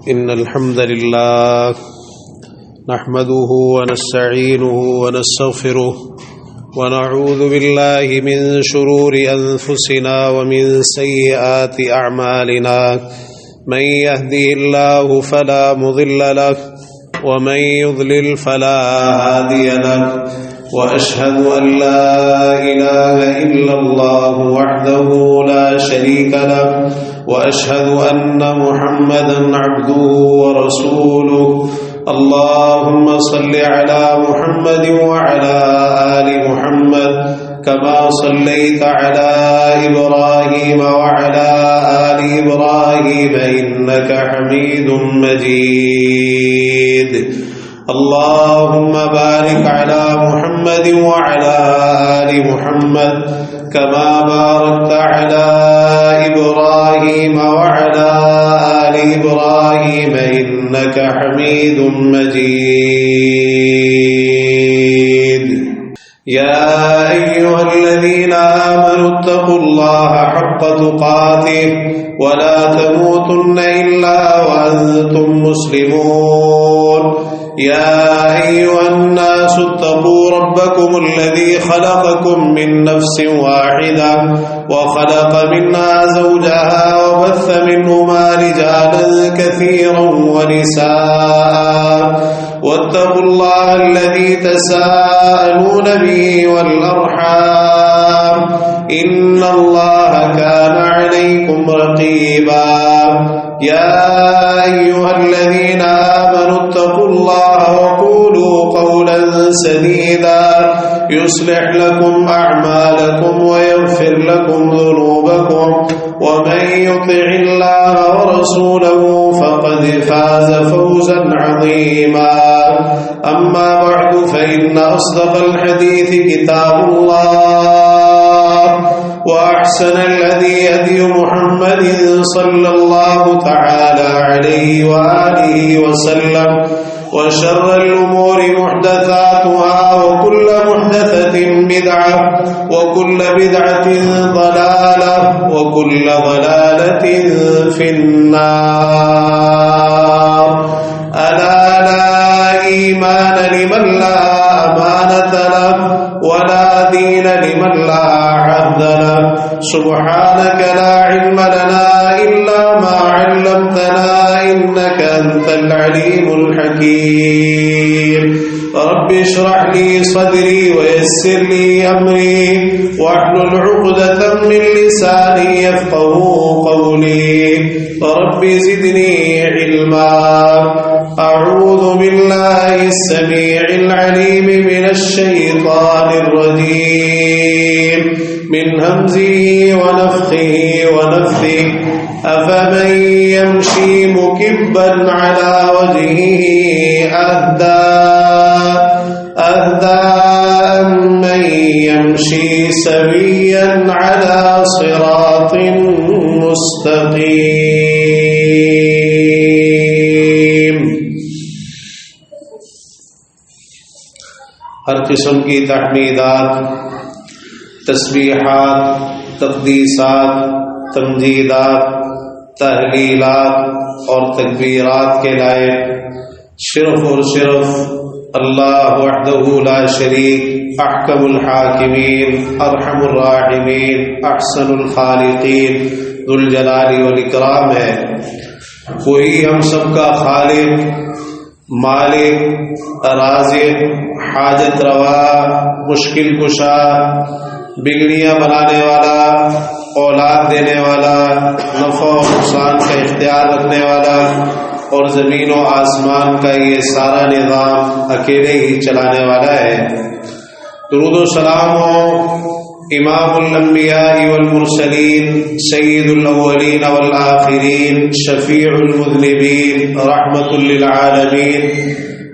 إن الحمد لله نحمده ونستعينه ونستغفره ونعوذ بالله من شرور أنفسنا ومن سيئات أعمالنا من يهدي الله فلا مضل له ومن يضلل فلا هادي له وأشهد أن لا إله إلا الله وحده لا شريك له وأشهد أن محمدا عبده ورسوله اللهم صل على محمد وعلى آل محمد كما صليت على إبراهيم وعلى آل إبراهيم إنك حميد مجيد اللهم بارك على محمد وعلى آل محمد كما باركت على إبراهيم وعلى آل إبراهيم إنك حميد مجيد يا أيها الذين آمنوا اتقوا الله حق تقاته ولا تموتن إلا وأنتم مسلمون يا أيها الناس اتقوا ربكم الذي خلقكم من نفس واحدة وخلق منها زوجها وبث منهما رجالا كثيرا ونساء واتقوا الله الذي تساءلون به والأرحام إن الله كان عليكم رقيبا يا أيها الذين آمنوا اتقوا الله وقولوا قولا سديدا يصلح لكم أعمالكم ويغفر لكم ذنوبكم ومن يطع الله ورسوله فقد فاز فوزا عظيما أما بعد فإن أصدق الحديث كتاب الله وأحسن الهدي هدي محمد صلى الله تعالى عليه وآله وسلم وشر الأمور محدثاتها وكل محدثة بدعة وكل بدعة ضلالة وكل ضلالة في النار ألا لا إيمان لمن لا أمانة له ولا دين لمن لا عهد له سبحانك لا علم لنا إلا ما علمتنا إنك أنت العليم الحكيم رب اشرح لي صدري ويسر لي أمري واحلل عقدة من لساني يفقهوا قولي رب زدني علما أعوذ بالله السميع العليم من الشيطان الرجيم من همزه ونفخه ونفثه أفمن يمشي مكبا على وجهه أهدى أمن يمشي سويا على صراط مستقيم. ہر قسم کی تحمیدات، تسبیحات، تقدیسات، تمجیدات، تحلیلات اور تکبیرات کے لائق صرف اور صرف اللہ وحدہ لا شریک، احکم الحاکمین، ارحم الراحمین، احسن الخالقین، ذو الجلال والاکرام ہے. وہی ہم سب کا خالق، مالک، رازق، حاجت روا، مشکل کشا، بگڑیاں بنانے والا، اولاد دینے والا، نفع و نقصان کا اختیار رکھنے والا اور زمین و آسمان کا یہ سارا نظام اکیلے ہی چلانے والا ہے. درود و سلام ہو امام الانبیاء والمرسلین، سید الاولین والآخرین، شفیع المذنبین، رحمت للعالمین،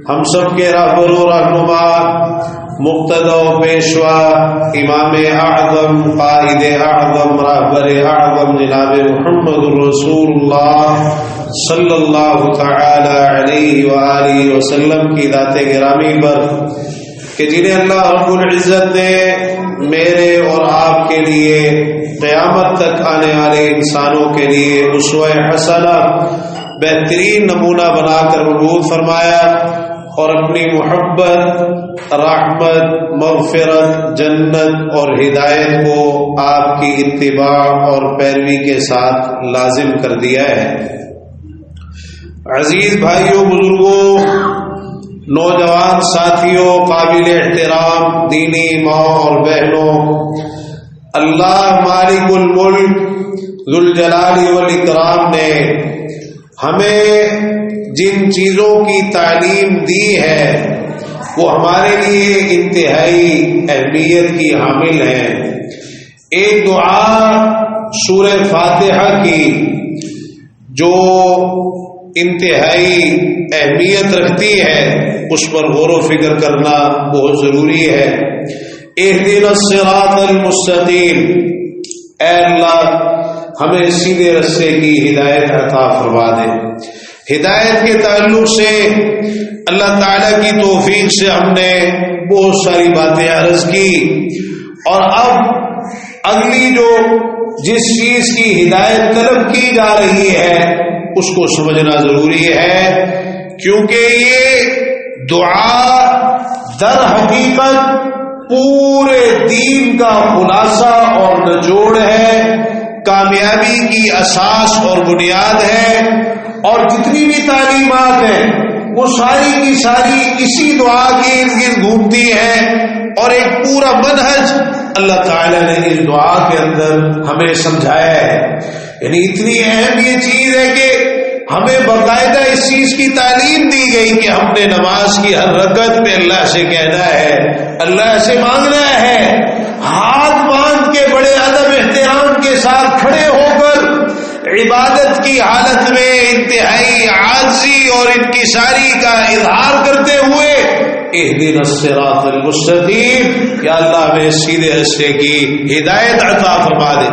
ہم سب کے رہبر و رہنما، مقتدی و پیشوا، امام اعظم، قائد اعظم، رہبر اعظم جناب محمد رسول اللہ صلی اللہ تعالی علیہ وآلہ وسلم کی ذات گرامی پر کہ جنہیں اللہ رب العزت نے میرے اور آپ کے لیے قیامت تک آنے والے انسانوں کے لیے اسوہ حسنہ بہترین نمونہ بنا کر مبعوث فرمایا، اور اپنی محبت، رحمت، مغفرت، جنت اور ہدایت کو آپ کی اتباع اور پیروی کے ساتھ لازم کر دیا ہے۔ عزیز بھائیوں، بزرگوں، نوجوان ساتھیوں، قابل احترام دینی ماں اور بہنوں، اللہ مالک الملک ذوالجلال والاکرام نے ہمیں جن چیزوں کی تعلیم دی ہے وہ ہمارے لیے انتہائی اہمیت کی حامل ہیں۔ ایک دعا سورہ فاتحہ کی جو انتہائی اہمیت رکھتی ہے، اس پر غور و فکر کرنا بہت ضروری ہے۔ اہدنا الصراط المستقیم، اے اللہ ہمیں سیدھے راستے کی ہدایت عطا فرما دے۔ ہدایت کے تعلق سے اللہ تعالیٰ کی توفیق سے ہم نے بہت ساری باتیں عرض کی، اور اب اگلی جس چیز کی ہدایت طلب کی جا رہی ہے اس کو سمجھنا ضروری ہے، کیونکہ یہ دعا در حقیقت پورے دین کا خلاصہ اور نچوڑ ہے، کامیابی کی اساس اور بنیاد ہے، اور جتنی بھی تعلیمات ہیں وہ ساری کی ساری اسی دعا کے ارد گرد گھومتی ہیں، اور ایک پورا منہج اللہ تعالیٰ نے اس دعا کے اندر ہمیں سمجھایا ہے۔ یعنی اتنی اہم یہ چیز ہے کہ ہمیں باقاعدہ اس چیز کی تعلیم دی گئی کہ ہم نے نماز کی ہر رکعت میں اللہ سے کہنا ہے، اللہ سے مانگنا ہے، ہاتھ باندھ کے بڑے ادب احترام کے ساتھ کھڑے ہو کر عبادت کی حالت میں انتہائی عاجزی اور انکساری کا اظہار کرتے ہوئے اہدنا الصراط المستقیم، یا اللہ ہمیں سیدھے راستے کی ہدایت عطا فرما دے۔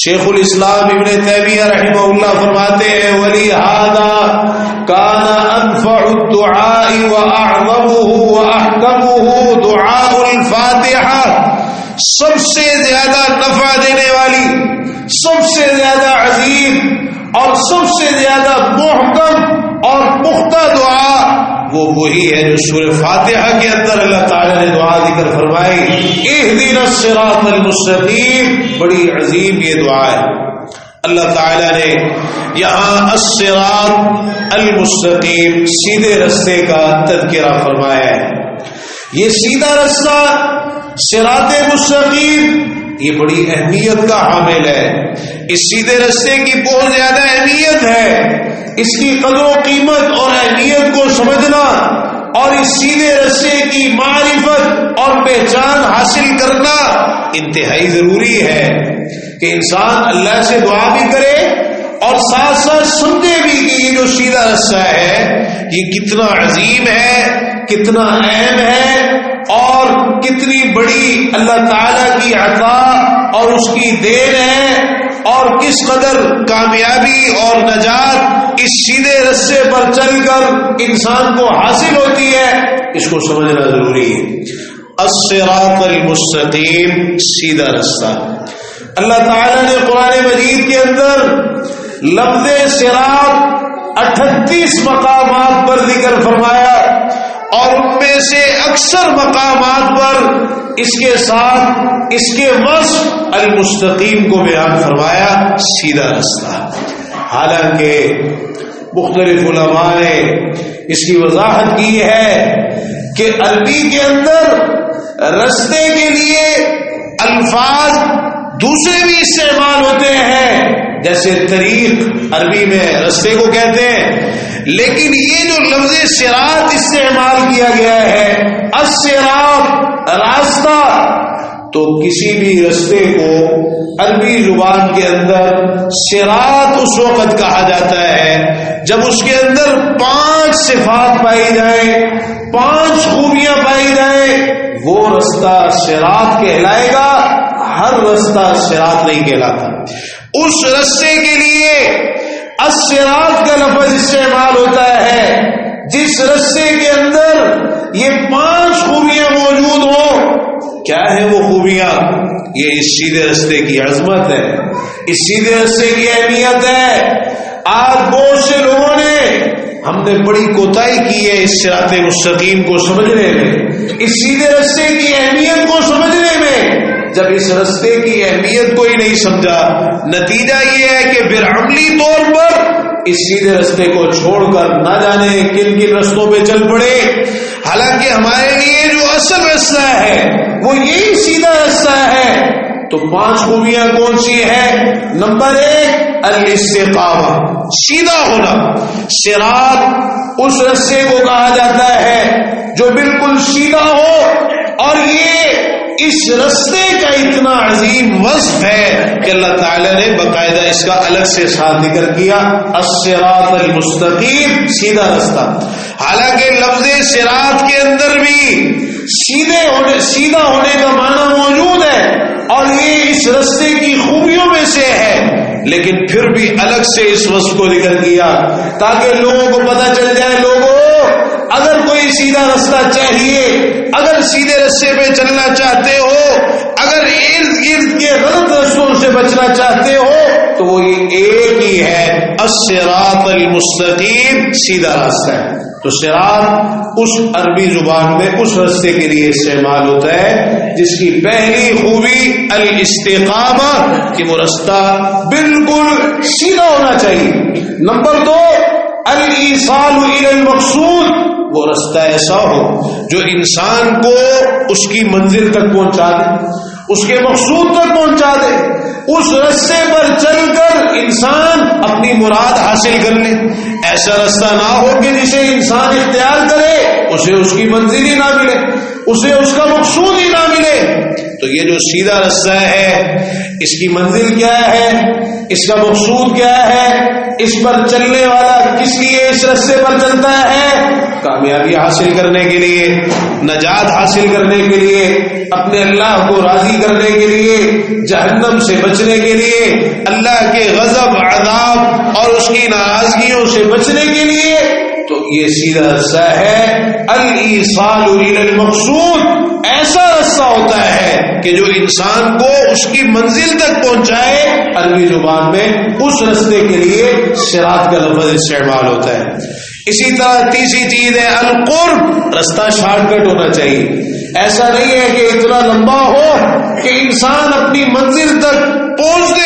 شیخ الاسلام ابن تیمیہ رحمہ اللہ فرماتے ہیں، وَلِهَذَا كَانَ أَنفَعُ الدُّعَاءِ وَأَعْظَمُهُ وَأَحْكَمُهُ دُعَاءُ الْفَاتِحَةِ، سب سے زیادہ نفع دینے والی، سب سے زیادہ عظیم اور سب سے زیادہ محکم اور پختہ دعا وہ وہی ہے جو سورہ فاتحہ کے اندر اللہ تعالیٰ نے دعا ذکر فرمائی، اہدنا الصراط المستقیم۔ بڑی عظیم یہ دعا ہے۔ اللہ تعالیٰ نے یہاں الصراط المستقیم، سیدھے راستے کا تذکرہ فرمایا ہے۔ یہ سیدھا راستہ، صراط مستقیم، یہ بڑی اہمیت کا حامل ہے۔ اس سیدھے راستے کی بہت زیادہ اہمیت ہے۔ اس کی قدر و قیمت اور اہمیت کو سمجھنا اور اس سیدھے راستے کی معرفت اور پہچان حاصل کرنا انتہائی ضروری ہے کہ انسان اللہ سے دعا بھی کرے اور ساتھ ساتھ سمجھے بھی کہ یہ جو سیدھا راستہ ہے یہ کتنا عظیم ہے، کتنا اہم ہے، اور کتنی بڑی اللہ تعالیٰ کی عطا اور اس کی دین ہے، اور کس قدر کامیابی اور نجات اس سیدھے راستے پر چل کر انسان کو حاصل ہوتی ہے، اس کو سمجھنا ضروری ہے۔ الصراط المستقیم، سیدھا راستہ۔ اللہ تعالیٰ نے قرآن مجید کے اندر لفظ صراط 38 مقامات پر ذکر فرمایا، اور ان میں سے اکثر مقامات پر اس کے ساتھ اس کے وصف المستقیم کو بیان فرمایا، سیدھا راستہ۔ حالانکہ مختلف علماء نے اس کی وضاحت کی ہے کہ عربی کے اندر راستے کے لیے الفاظ دوسرے بھی استعمال ہوتے ہیں، جیسے طریق عربی میں راستے کو کہتے ہیں، لیکن یہ جو لفظ صراط استعمال کیا گیا ہے، الصراط، راستہ، تو کسی بھی راستے کو عربی زبان کے اندر صراط اس وقت کہا جاتا ہے جب اس کے اندر 5 صفات پائی جائیں، 5 خوبیاں پائی جائیں، وہ راستہ صراط کہلائے گا، ہر راستہ صراط نہیں کہلاتا۔ اس راستے کے لیے الصراط کا لفظ استعمال ہوتا ہے جس راستے کے اندر یہ 5 خوبیاں موجود ہوں۔ کیا ہے وہ خوبیاں؟ یہ اس سیدھے راستے کی عظمت ہے، اس سیدھے راستے کی اہمیت ہے۔ آج بہت سے لوگوں نے ہم نے بڑی کوتاہی کی ہے اس صراط مستقیم کو سمجھنے میں، اس سیدھے راستے کی اہمیت کو سمجھنے میں۔ جب اس راستے کی اہمیت کو ہی نہیں سمجھا، نتیجہ یہ ہے کہ پھر عملی طور پر اس سیدھے راستے کو چھوڑ کر نہ جانے کن کن رستوں پہ چل پڑے، حالانکہ ہمارے لیے جو اصل راستہ ہے وہ یہی سیدھا راستہ ہے۔ تو 5 خوبیاں کون سی ہیں؟ نمبر 1 الاستقامہ، سیدھا ہونا۔ صراط اس راستے کو کہا جاتا ہے جو بالکل سیدھا ہو، اور یہ اس راستے کا اتنا عظیم وصف ہے کہ اللہ تعالیٰ نے باقاعدہ اس کا الگ سے ساتھ ذکر کیا، الصراط المستقیم، سیدھا راستہ۔ حالانکہ لفظ صراط کے اندر بھی سیدھا ہونے کا معنی موجود ہے، اور یہ اس راستے کی خوبیوں میں سے ہے، لیکن پھر بھی الگ سے اس وصف کو ذکر کیا تاکہ لوگوں کو پتہ چل جائے، لوگوں اگر کوئی سیدھا راستہ چاہیے، اگر سیدھے راستے پہ چلنا چاہتے ہو، اگر ارد گرد کے غلط راستوں سے بچنا چاہتے ہو، تو وہ یہ ایک ہی ہے، الصراط المستقیم، سیدھا راستہ ہے۔ تو صراط اس عربی زبان میں اس راستے کے لیے استعمال ہوتا ہے جس کی پہلی خوبی الاستقامہ، کہ وہ راستہ بالکل سیدھا ہونا چاہیے۔ نمبر 2 الایصال الی المقصود، وہ راستہ ایسا ہو جو انسان کو اس کی منزل تک پہنچا دے، اس کے مقصود تک پہنچا دے۔ اس راستے پر چل کر انسان اپنی مراد حاصل کر لے۔ ایسا راستہ نہ ہو کہ جسے انسان اختیار کرے اسے اس کی منزل ہی نہ ملے، اسے اس کا مقصود ہی نہ ملے۔ تو یہ جو سیدھا راستہ ہے، اس کی منزل کیا ہے، اس کا مقصود کیا ہے، اس پر چلنے والا کس لیے اس راستے پر چلتا ہے؟ کامیابی حاصل کرنے کے لیے، نجات حاصل کرنے کے لیے، اپنے اللہ کو راضی کرنے کے لیے، جہنم سے بچنے کے لیے، اللہ کے غضب، عذاب اور اس کی ناراضگیوں سے بچنے کے لیے۔ تو یہ سیدھا راستہ ہے الایصال الی المقصود، ایسا راستہ ہوتا ہے کہ جو انسان کو اس کی منزل تک پہنچائے۔ عربی زبان میں اس راستے کے لیے صراط کا لفظ استعمال ہوتا ہے۔ اسی طرح تیسری چیز ہے القرب، راستہ شارٹ کٹ ہونا چاہیے۔ ایسا نہیں ہے کہ اتنا لمبا ہو کہ انسان اپنی منزل تک پہنچتے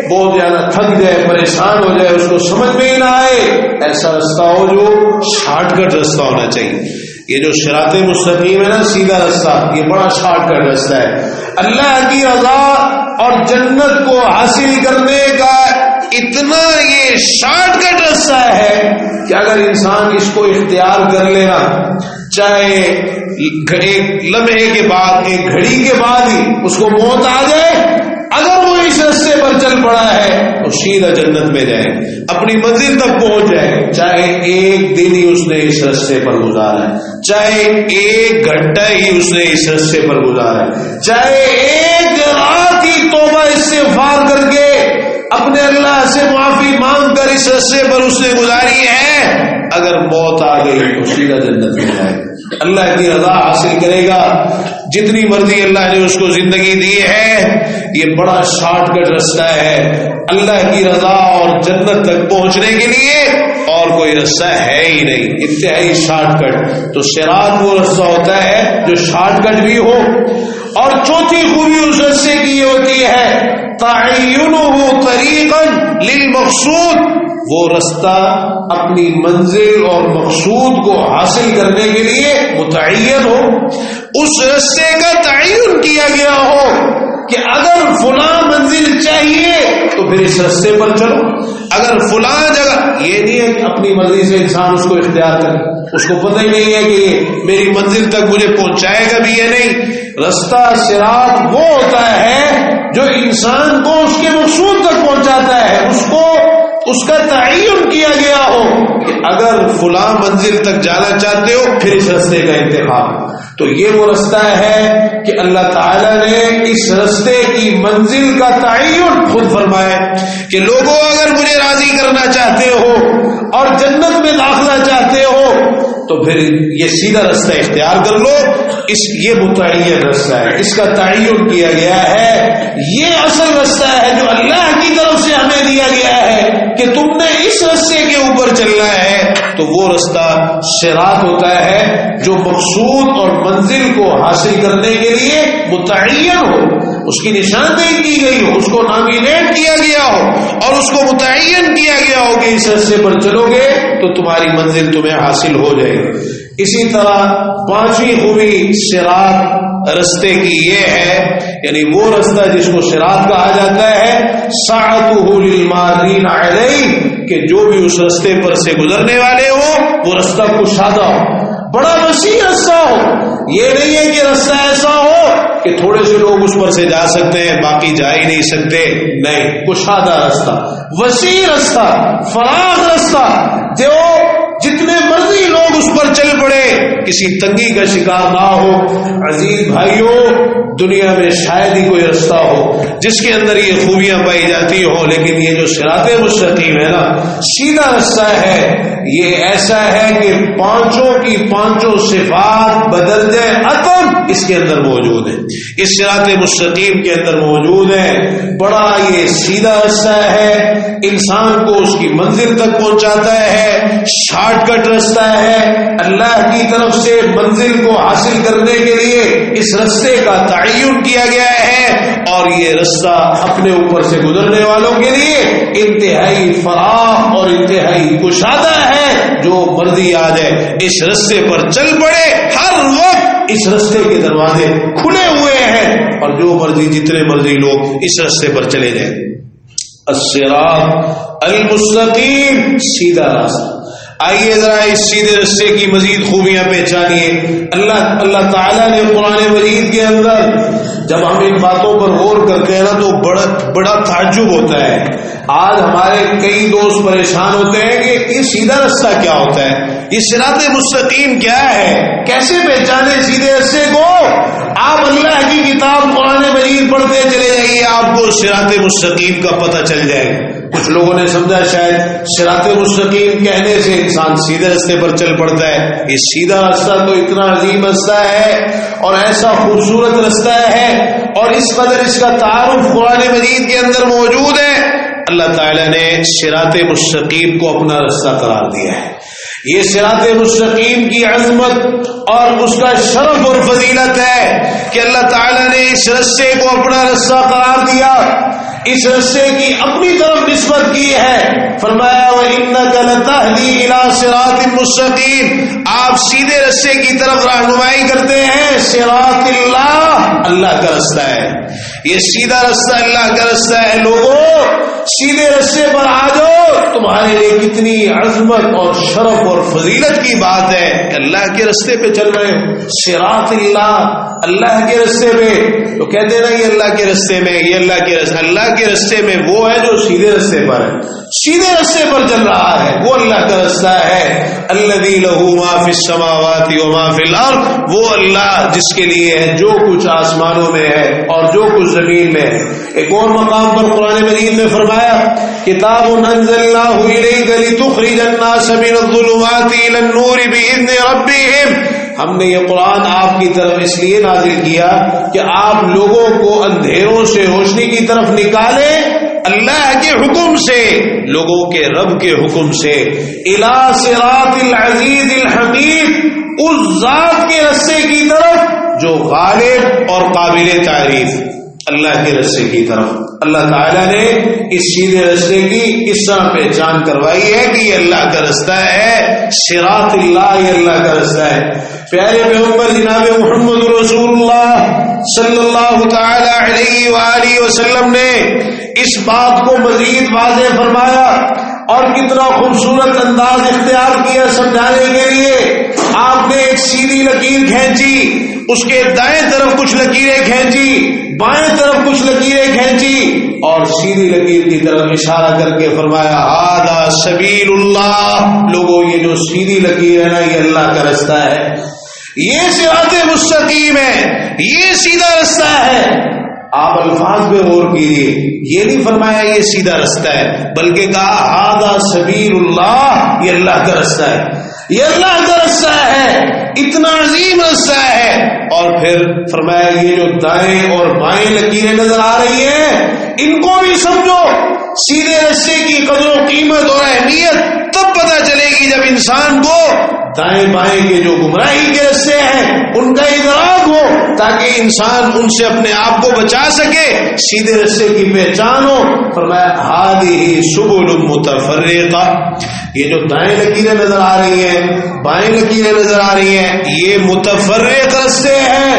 بہت زیادہ تھک جائے، پریشان ہو جائے، اس کو سمجھ میں ہی نہ آئے۔ ایسا راستہ ہو جو شارٹ کٹ راستہ ہونا چاہیے۔ یہ جو صراط مستقیم ہے نا، سیدھا راستہ، یہ بڑا شارٹ کٹ راستہ ہے۔ اللہ کی رضا اور جنت کو حاصل کرنے کا اتنا یہ شارٹ کٹ راستہ ہے کہ اگر انسان اس کو اختیار کر لینا، چاہے ایک لمحے کے بعد، ایک گھڑی کے بعد ہی اس کو موت آ جائے، اگر وہ اس راستے پر چل پڑا ہے تو سیدھا جنت میں جائے، اپنی منزل تک پہنچ جائے، چاہے ایک دن ہی اس نے اس راستے پر گزارا ہے، چاہے ایک گھنٹہ ہی اس نے اس راستے پر گزارا ہے، چاہے ایک رات ہی توبہ استغفار کر کے اپنے اللہ سے معافی مانگ کر اس راستے پر اس نے گزاری ہے، اگر موت آ گئی تو سیدھا جنت میں جائے، اللہ کی رضا حاصل کرے گا۔ جتنی مرضی اللہ نے اس کو زندگی دی ہے، یہ بڑا شارٹ کٹ راستہ ہے اللہ کی رضا اور جنت تک پہنچنے کے لیے، اور کوئی راستہ ہے ہی نہیں، انتہائی شارٹ کٹ۔ تو صراط وہ راستہ ہوتا ہے جو شارٹ کٹ بھی ہو۔ اور چوتھی خوبی اس راستے کی یہ ہوتی ہے تعینہ طریقا للمقصود، وہ راستہ اپنی منزل اور مقصود کو حاصل کرنے کے لیے متعین ہو، اس راستے کا تعین کیا گیا ہو کہ اگر فلاں منزل چاہیے تو پھر اس راستے پر چلو، اگر فلاں جگہ، یہ نہیں ہے کہ اپنی مرضی سے انسان اس کو اختیار کرے، اس کو پتہ ہی نہیں ہے کہ میری منزل تک مجھے پہنچائے گا بھی یا نہیں۔ راستہ صراط وہ ہوتا ہے جو انسان کو اس کے مقصود تک پہنچاتا ہے، اس کا تعین کیا گیا ہو کہ اگر فلاں منزل تک جانا چاہتے ہو پھر اس راستے کا انتخاب۔ تو یہ وہ راستہ ہے کہ اللہ تعالیٰ نے اس راستے کی منزل کا تعین خود فرمایا کہ لوگوں اگر مجھے راضی کرنا چاہتے ہو اور جنت میں داخلہ چاہتے ہو تو پھر یہ سیدھا رستہ اختیار کر لو. یہ متعین رستہ ہے، اس کا تعین کیا گیا ہے. یہ اصل رستہ ہے جو اللہ کی طرف سے ہمیں دیا گیا ہے کہ تم نے اس رستے کے اوپر چلنا ہے. تو وہ رستہ صراط ہوتا ہے جو مقصود اور منزل کو حاصل کرنے کے لیے متعین ہو، اس کی نشاندہی کی گئی ہو، اس کو نامینیٹ کیا گیا ہو اور اس کو متعین کیا گیا ہو کہ اس رستے پر چلو گے تو تمہاری منزل تمہیں حاصل ہو جائے گی. اسی طرح پانچویں خوبی صراط رستے کی یہ ہے، یعنی وہ رستہ جس کو صراط کہا جاتا ہے، سعتہ للمارین علیہ، کہ جو بھی اس رستے پر سے گزرنے والے ہو وہ رستہ کشادہ ہو، بڑا وسیع رستہ ہو. یہ نہیں ہے کہ رستہ ایسا ہو کہ تھوڑے سے لوگ اس پر سے جا سکتے ہیں باقی جا ہی نہیں سکتے. نہیں، کشادہ رستہ، وسیع رستہ، فراغ رستہ، جو جتنے مرضی لوگ اس پر چل پڑے، کسی تنگی کا شکار نہ ہو. عزیز بھائیوں، دنیا میں شاید ہی کوئی رستہ ہو جس کے اندر یہ خوبیاں پائی جاتی ہوں، لیکن یہ جو صراط مستقیم ہے نا، سیدھا رستہ ہے، یہ ایسا ہے کہ پانچوں کی پانچوں صفات بدل جائے اتم اس کے اندر موجود ہے، اس صراط مستقیم کے اندر موجود ہے. بڑا یہ سیدھا رستہ ہے، انسان کو اس کی منزل تک پہنچاتا ہے، شارٹ کٹ رستہ ہے. اللہ کی طرف سے منزل کو حاصل کرنے کے لیے اس رستے کا تعین کیا گیا ہے، اور یہ رستہ اپنے اوپر سے گزرنے والوں کے لیے انتہائی فراخ اور انتہائی کشادہ ہے. جو مرضی آ جائے اس رستے پر چل پڑے، ہر وقت اس رستے کے دروازے کھلے ہوئے ہیں، اور جو مرضی جتنے مرضی لوگ اس رستے پر چلے جائیں. الصراط المستقیم، سیدھا راستہ. آئیے ذرا اس سیدھے رستے کی مزید خوبیاں پہچانیے. اللہ تعالیٰ نے قرآن مجید کے اندر جب ہم ان باتوں پر غور کرتے ہیں نا تو بڑا تعجب ہوتا ہے. آج ہمارے کئی دوست پریشان ہوتے ہیں کہ یہ سیدھا رستہ کیا ہوتا ہے، یہ صراط مستقیم کیا ہے، کیسے پہچانے سیدھے رستے کو. آپ اللہ کی کتاب قرآن مجید پڑھتے چلے جائیے، آپ کو صراط مستقیم کا پتہ چل جائے گا. کچھ لوگوں نے سمجھا شاید صراط مستقیم کہنے سے انسان سیدھے رستے پر چل پڑتا ہے. یہ سیدھا رستہ تو اتنا عظیم رستہ ہے اور ایسا خوبصورت رستہ ہے، اور اس قدر اس کا تعارف قرآن مجید کے اندر موجود ہے. اللہ تعالیٰ نے صراط مستقیم کو اپنا رستہ قرار دیا ہے. یہ صراط مستقیم کی عظمت اور اس کا شرف اور فضیلت ہے کہ اللہ تعالیٰ نے اس رستے کو اپنا رستہ قرار دیا، اس رستے کی اپنی طرف نسبت کی ہے. فرمایا وَإِنَّكَ لَتَهْدِي إِلَى صِرَاطٍ مُسْتَقِيمٍ، آپ سیدھے رستے کی طرف رہنمائی کرتے ہیں. صراط اللہ، اللہ کا رستہ ہے، یہ سیدھا رستہ اللہ کا رستہ ہے. لوگوں سیدھے رستے پر آ جاؤ، تمہارے لیے کتنی عظمت اور شرف اور فضیلت کی بات ہے کہ اللہ کے رستے پہ چل رہے ہو. صراط اللہ، اللہ کے رستے پہ. تو کہتے ہیں نا یہ اللہ کے رستے میں، یہ اللہ کے رستے. اللہ کے رستے میں وہ ہے جو سیدھے رستے پر ہے، سیدھے رستے پر چل رہا ہے، وہ اللہ کا رستہ ہے. الذی لہ ما فی السماوات و ما فی الارض، وہ اللہ جس کے لیے ہے جو کچھ آسمانوں میں ہے اور جو کچھ زمین میں ہے. ایک اور مقام پر قرآن مجید میں فرمایا کتاب انزلناہ الیک لتخرج الناس من الظلمات الی النور باذن ربہم، ہم نے یہ قرآن آپ کی طرف اس لیے نازل کیا کہ آپ لوگوں کو اندھیروں سے روشنی کی طرف نکالیں اللہ کے حکم سے، لوگوں کے رب کے حکم سے. الی صراط العزیز الحمید، اس ذات کے رستے کی طرف جو غالب اور قابل تعریف، اللہ کے رستے کی طرف. اللہ تعالیٰ نے اس سیدھے رستے کی اس طرح پہچان کروائی ہے کہ یہ اللہ کا رستہ ہے. صراط اللہ، یہ اللہ کا رستہ ہے. پیارے پیغمبر جناب محمد رسول اللہ صلی اللہ تعالی علیہ وآلہ وسلم نے اس بات کو مزید واضح فرمایا اور کتنا خوبصورت انداز اختیار کیا سمجھانے کے لیے. آپ نے ایک سیدھی لکیر کھینچی، اس کے دائیں طرف کچھ لکیریں کھینچی، بائیں طرف کچھ لکیریں کھینچی، اور سیدھی لکیر کی طرف اشارہ کر کے فرمایا ھذا سبیل اللہ، لوگوں یہ جو سیدھی لکیر ہے نا یہ اللہ کا رستہ ہے، یہ صراط مستقیم ہے، یہ سیدھا رستہ ہے. آپ الفاظ پہ غور کیجیے، یہ نہیں فرمایا یہ سیدھا رستہ ہے، بلکہ کہا ھذا سبیل اللہ، یہ اللہ کا رستہ ہے، یہ اللہ کا رستہ ہے، اتنا عظیم رستہ ہے۔ اور پھر فرمایا یہ جو دائیں اور بائیں لکیریں نظر آ رہی ہیں ان کو بھی سمجھو۔ سیدھے رستے کی قدر و قیمت اور اہمیت تب پتہ چلے گی جب انسان کو دائیں بائیں کے جو گمراہی کے رستے ہیں ان کا ادراک ہو، تاکہ انسان ان سے اپنے آپ کو بچا سکے، سیدھے رستے کی پہچان ہو۔ فرمایا ھذہ سبل متفرقہ، یہ جو دائیں لکیریں نظر آ رہی ہیں، بائیں لکیریں نظر آ رہی ہیں، یہ متفرق رستے ہیں،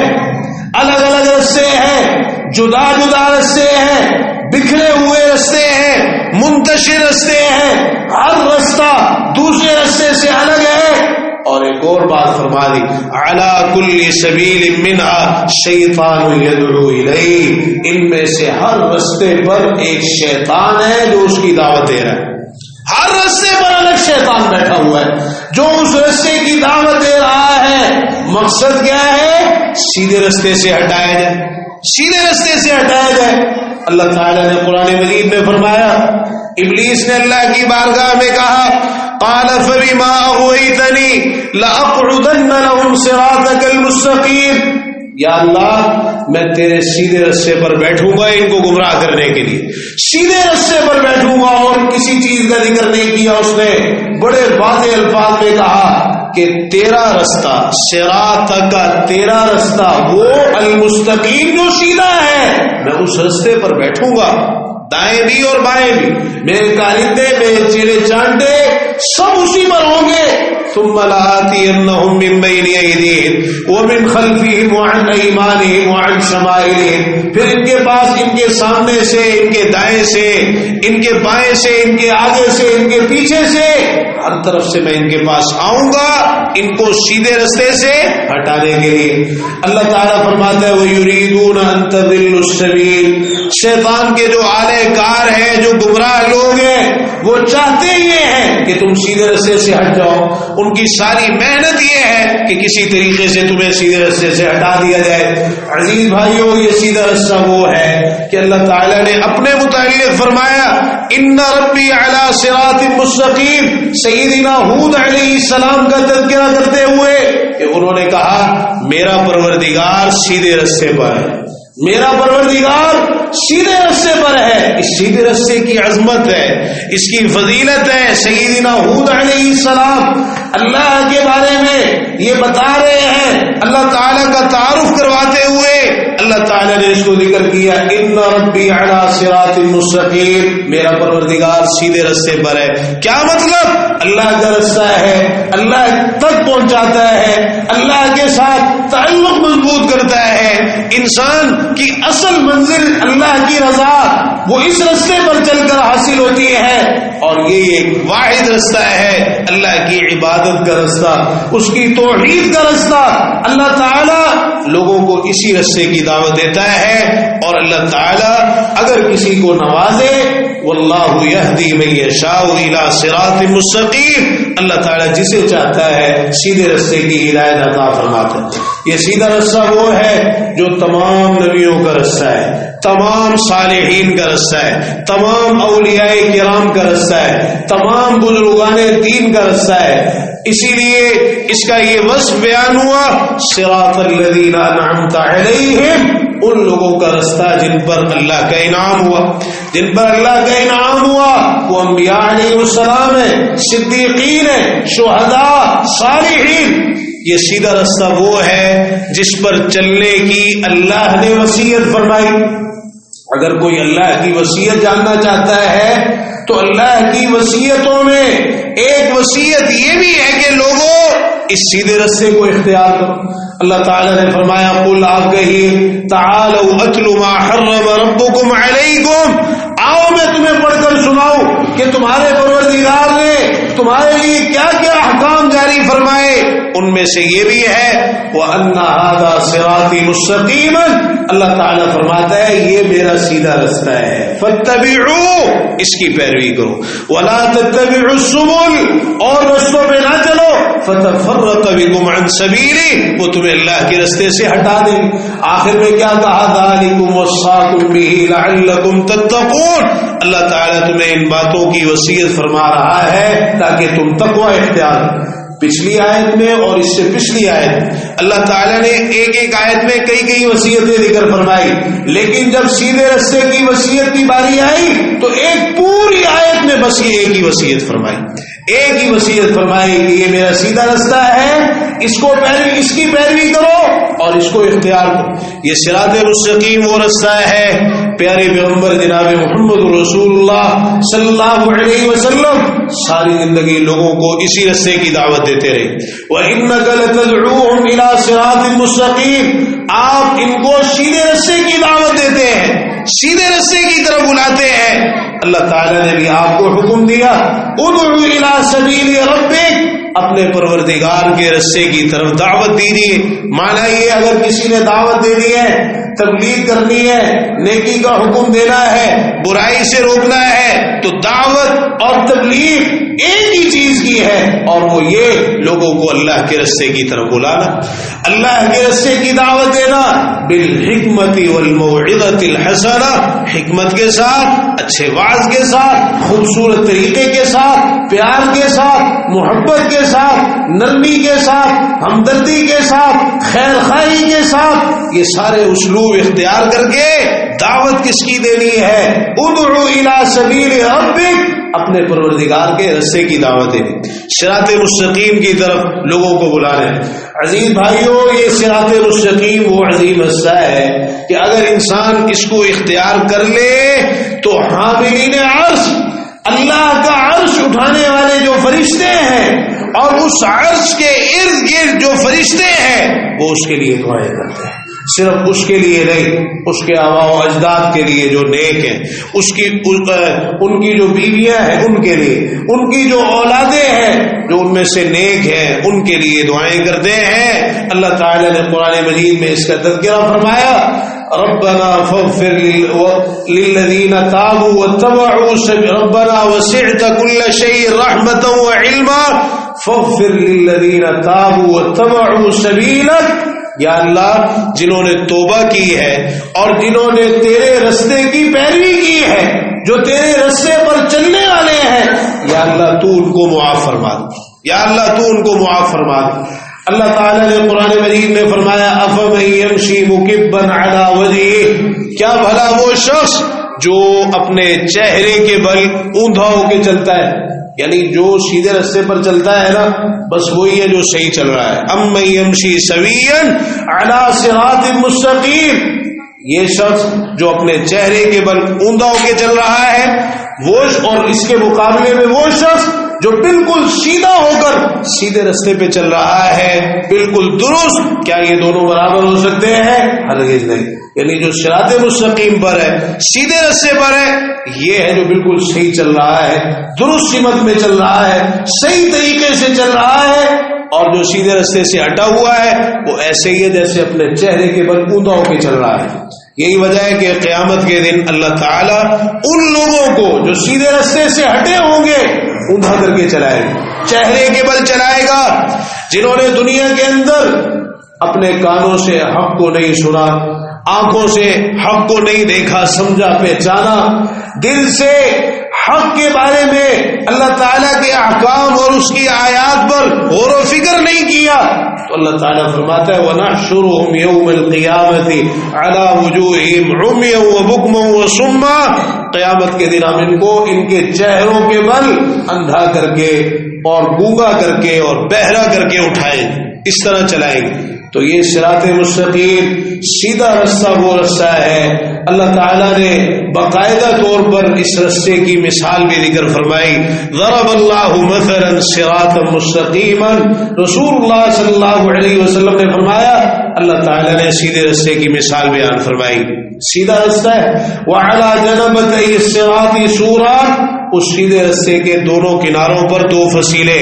الگ الگ رستے ہیں، جدا جدا رستے ہیں، بکھرے ہوئے رستے ہیں، منتشر رستے ہیں، ہر رستہ دوسرے رستے سے الگ ہے۔ اور ایک اور بات فرما دی، علی کل سبیل منہا شیطان یدعو الیہ، ان میں سے ہر رستے پر ایک شیطان ہے جو اس کی دعوت دے رہا ہے، ہر رستے پر الگ شیطان بیٹھا ہوا ہے جو اس رستے کی دعوت دے رہا ہے۔ مقصد کیا ہے؟ سیدھے رستے سے ہٹایا جائے، سیدھے رستے سے ہٹایا جائے۔ اللہ تعالیٰ نے قرآن مجید میں فرمایا، ابلیس نے اللہ کی بارگاہ میں کہا، قال فبما اغويتني لاقعدن لهم صراطك المستقيم، یا اللہ میں تیرے سیدھے رستے پر بیٹھوں گا ان کو گمراہ کرنے کے لیے، سیدھے رستے پر بیٹھوں گا۔ اور کسی چیز کا ذکر نہیں کیا، اس نے بڑے واضح الفاظ میں کہا کہ تیرا رستہ، صراط کا تیرا رستہ، وہ المستقیم جو سیدھا ہے، میں اس رستے پر بیٹھوں گا، دائیں بھی اور بائیں بھی، میرے کارندے میرے چیلے چانٹے سب اسی پر ہوں گے۔ ثم لآتینہم من بین ایدیہم ومن خلفہم وعن ایمانہم وعن شمائلہم، پھر ان کے پاس، ان کے سامنے سے، ان کے دائیں سے، ان کے بائیں سے، ان کے آگے سے، ان کے پیچھے سے، ہر طرف سے میں ان کے پاس آؤں گا ان کو سیدھے رستے سے ہٹانے کے لیے۔ اللہ تعالیٰ فرماتا ہے وَيُرِيدُونَ أَن تَضِلُّوا السَّبِيلَ، شیطان کے جو آلے کار ہیں، جو گمراہ لوگ ہیں، وہ چاہتے یہ ہیں کہ تم سیدھے رستے سے ہٹ جاؤ، ان کی ساری محنت یہ ہے کہ کسی طریقے سے تمہیں سیدھے رستے سے ہٹا دیا جائے۔ عزیز بھائیوں، یہ سیدھا رستہ وہ ہے کہ اللہ تعالیٰ نے اپنے متعلق فرمایا ان ربی علی صراط مستقیم۔ سیدنا ہود علیہ السلام کا تذکرہ کرتے ہوئے کہ انہوں نے کہا میرا پروردگار سیدھے رستے پر ہے، میرا پروردگار سیدھے رستے پر ہے۔ اس سیدھے رستے کی عظمت ہے، اس کی فضیلت ہے۔ سیدنا ہود علیہ السلام اللہ کے بارے میں یہ بتا رہے ہیں، اللہ تعالیٰ کا تعارف کرواتے ہوئے اللہ تعالیٰ نے اس کو ذکر کیا ان ربی علی صراط مستقیم، میرا پروردگار سیدھے رستے پر ہے۔ کیا مطلب؟ اللہ کا رستہ ہے، اللہ تک پہنچاتا ہے، اللہ کے ساتھ تعلق مضبوط کرتا ہے۔ انسان کی اصل منزل اللہ کی رضا وہ اس رستے پر چل کر حاصل ہوتی ہے، اور یہ ایک واحد رستہ ہے، اللہ کی عبادت کا رستہ، اس کی توحید کا رستہ۔ اللہ تعالیٰ لوگوں کو اسی رستے کی دعوت دیتا ہے، اور اللہ تعالیٰ اگر کسی کو نوازے، واللہ یہدی من یشاء الی صراط مستقیم، اللہ تعالیٰ جسے چاہتا ہے سیدھے رستے کی ہدایت عطا فرماتا ہے۔ یہ سیدھا رستہ وہ ہے جو تمام نبیوں کا رستہ ہے، تمام صالحین کا رستہ ہے، تمام اولیاء کرام کا رستہ ہے، تمام بزرگان دین کا رستہ ہے۔ اسی لیے اس کا یہ وصف بیان ہوا، صراط الذین انعمت علیہم، ان لوگوں کا رستہ جن پر اللہ کا انعام ہوا، جن پر اللہ کا انعام ہوا، وہ انبیاء علیہ السلام ہیں، صدیقین ہیں، شہداء، صالحین۔ یہ سیدھا رستہ وہ ہے جس پر چلنے کی اللہ نے وصیت فرمائی۔ اگر کوئی اللہ کی وصیت جاننا چاہتا ہے تو اللہ کی وصیتوں میں ایک وصیت یہ بھی ہے کہ لوگوں اس سیدھے رستے کو اختیار کرو۔ اللہ تعالیٰ نے فرمایا قل، آپ کہیے تعالوا اتل ما حرم ربکم علیکم، آؤ میں تمہیں پڑھ کر سناؤں کہ تمہارے پروردگار نے تمہارے لیے کیا کیا احکام جاری فرمائے۔ ان میں سے یہ بھی ہے وَأَنَّ هَذَا صِرَاطِي مُسْتَقِيمًا، اللہ تعالیٰ فرماتا ہے یہ میرا سیدھا رستہ ہے، فَاتَّبِعُوا، اس کی پیروی کرو، وَلَا تَتَّبِعُوا السُّبُلَ، اور رستوں پہ نہ چلو، فتفرق بكم عن سبيله، وہ تمہیں اللہ کے راستے سے ہٹا دیں۔ آخر میں کیا کہا؟ ذالکم وصاکم بہ لعلکم تتقون، اللہ تعالیٰ تمہیں ان باتوں کی وصیت فرما رہا ہے تاکہ تم تقوی اختیار کرو۔ پچھلی آیت میں اور اس سے پچھلی آیت اللہ تعالیٰ نے ایک ایک آیت میں کئی وصیتیں ذکر فرمائی، لیکن جب سیدھے راستے کی وصیت کی باری آئی تو ایک پوری آیت میں بس یہ ایک ہی وصیت فرمائی، ایک ہی وصیت فرمائی کہ یہ میرا سیدھا راستہ ہے، اس کی پیروی کرو اور اس کو اختیار کرو۔ یہ صراط مستقیم وہ راستہ ہے، پیارے پیغمبر جناب محمد رسول اللہ صلی اللہ علیہ وسلم ساری زندگی لوگوں کو اسی راستے کی دعوت دیتے رہے۔ وَإِنَّكَ لَتَدْعُوهُمْ إِلَى صِرَاطٍ مُسْتَقِيمٍ، آپ ان کو سیدھے راستے کی دعوت دیتے ہیں، سیدھے راستے کی طرف بلاتے ہیں۔ اللہ تعالیٰ نے بھی آپ کو حکم دیا ادعو الی سبیل ربک، اپنے پروردگار کے راستے کی طرف دعوت دیجیے۔ مانا یہ اگر کسی نے دعوت دینی ہے، تبلیغ کرنی ہے، نیکی کا حکم دینا ہے، برائی سے روکنا ہے، تو دعوت اور تبلیغ ایک ہی چیز کی ہے، اور وہ یہ لوگوں کو اللہ کے راستے کی طرف بلانا، اللہ کے راستے کی دعوت دینا، بالحکمت والموعظۃ الحسنہ، حکمت کے ساتھ، اچھے واعظ کے ساتھ، خوبصورت طریقے کے ساتھ، پیار کے ساتھ، محبت کے ساتھ، نرمی کے ساتھ، ہمدردی کے ساتھ، خیر خواہی کے ساتھ، یہ سارے اسلوب اختیار کر کے دعوت کس کی دینی ہے؟ ادعو الی سبیل ربک، اپنے پروردگار کے راستے کی دعوت دینی، صراط مستقیم کی طرف لوگوں کو بلانا ہے۔ عزیز بھائیوں، یہ صراط مستقیم وہ عظیم راستہ ہے کہ اگر انسان اس کو اختیار کر لے تو حاملین عرش، اللہ کا عرش اٹھانے والے جو فرشتے ہیں اور اس عرش کے ارد گرد جو فرشتے ہیں وہ اس کے لیے دعائیں کرتے ہیں، صرف اس کے لیے نہیں، اس کے آباء و اجداد کے لیے جو نیک ہیں، ان کی جو بیویاں ہیں ان کے لیے، ان کی جو اولادیں ہیں جو ان میں سے نیک ہیں ان کے لیے دعائیں کرتے ہیں۔ اللہ تعالیٰ نے قرآن مجید میں اس کا تذکرہ فرمایا، ربنا فاغفر للذین تابوا واتبعوا سبیلک، ربنا وسعت كل شيء رحمة وعلما فاغفر للذین تابوا واتبعوا سبیلک، یا اللہ جنہوں نے توبہ کی ہے اور جنہوں نے تیرے راستے کی پیروی کی ہے، جو تیرے راستے پر چلنے والے ہیں، یا اللہ تو ان کو معاف فرما دے، یا اللہ تو ان کو معاف فرما دے۔ اللہ تعالیٰ نے قرآن مجید میں فرمایا افمن یمشی مکبا علی وجہہ، کیا بھلا وہ شخص جو اپنے چہرے کے بل اوندھا ہو کے چلتا ہے، یعنی جو سیدھے راستے پر چلتا ہے نا بس وہی ہے جو صحیح چل رہا ہے، امن یمشی سویا علی صراط مستقیم، یہ شخص جو اپنے چہرے کے بل اوندھا ہو کے چل رہا ہے وہ، اور اس کے مقابلے میں وہ شخص جو بالکل سیدھا ہو کر سیدھے راستے پہ چل رہا ہے بالکل درست، کیا یہ دونوں برابر ہو سکتے ہیں؟ ہرگز نہیں۔ یعنی جو صراط مستقیم پر ہے، سیدھے راستے پر ہے، یہ ہے جو بالکل صحیح چل رہا ہے، درست سمت میں چل رہا ہے، صحیح طریقے سے چل رہا ہے، اور جو سیدھے راستے سے ہٹا ہوا ہے وہ ایسے ہی ہے جیسے اپنے چہرے کے بل اوندا ہو کے چل رہا ہے۔ یہی وجہ ہے کہ قیامت کے دن اللہ تعالیٰ ان لوگوں کو جو سیدھے راستے سے ہٹے ہوں گے اوندا کر کے چلائے گا، چہرے کے بل چلائے گا، جنہوں نے دنیا کے اندر اپنے کانوں سے حق کو نہیں سنا، آنکھوں سے حق کو نہیں دیکھا سمجھا پہچانا، دل سے حق کے بارے میں اللہ تعالیٰ کے احکام اور اس کی آیات پر غور و فکر نہیں کیا، تو اللہ تعالیٰ فرماتا ہے وَنَحْشُرُهُمْ يَوْمَ الْقِيَامَةِ عَلَى وُجُوهِهِمْ عُمْيًا وَبُكْمًا وَصُمًّا، قیامت کے دن ہم ان کو ان کے چہروں کے بل اندھا کر کے اور گونگا کر کے اور بہرا کر کے اٹھائیں گے، اس طرح چلائیں گے۔ تو یہ صراط مستقیم سیدھا راستہ وہ راستہ ہے۔ اللہ تعالیٰ نے باقاعدہ طور پر اس راستے کی مثال بھی ذکر فرمائی، ضرب اللہ مثلا صراطا مستقیما، رسول اللہ صلی اللہ علیہ وسلم نے فرمایا اللہ تعالیٰ نے سیدھے راستے کی مثال بیان فرمائی، سیدھا راستہ ہے۔ وعلی جنبتي الصراط سوران، اس سیدھے راستے کے دونوں کناروں پر دو فصیلے،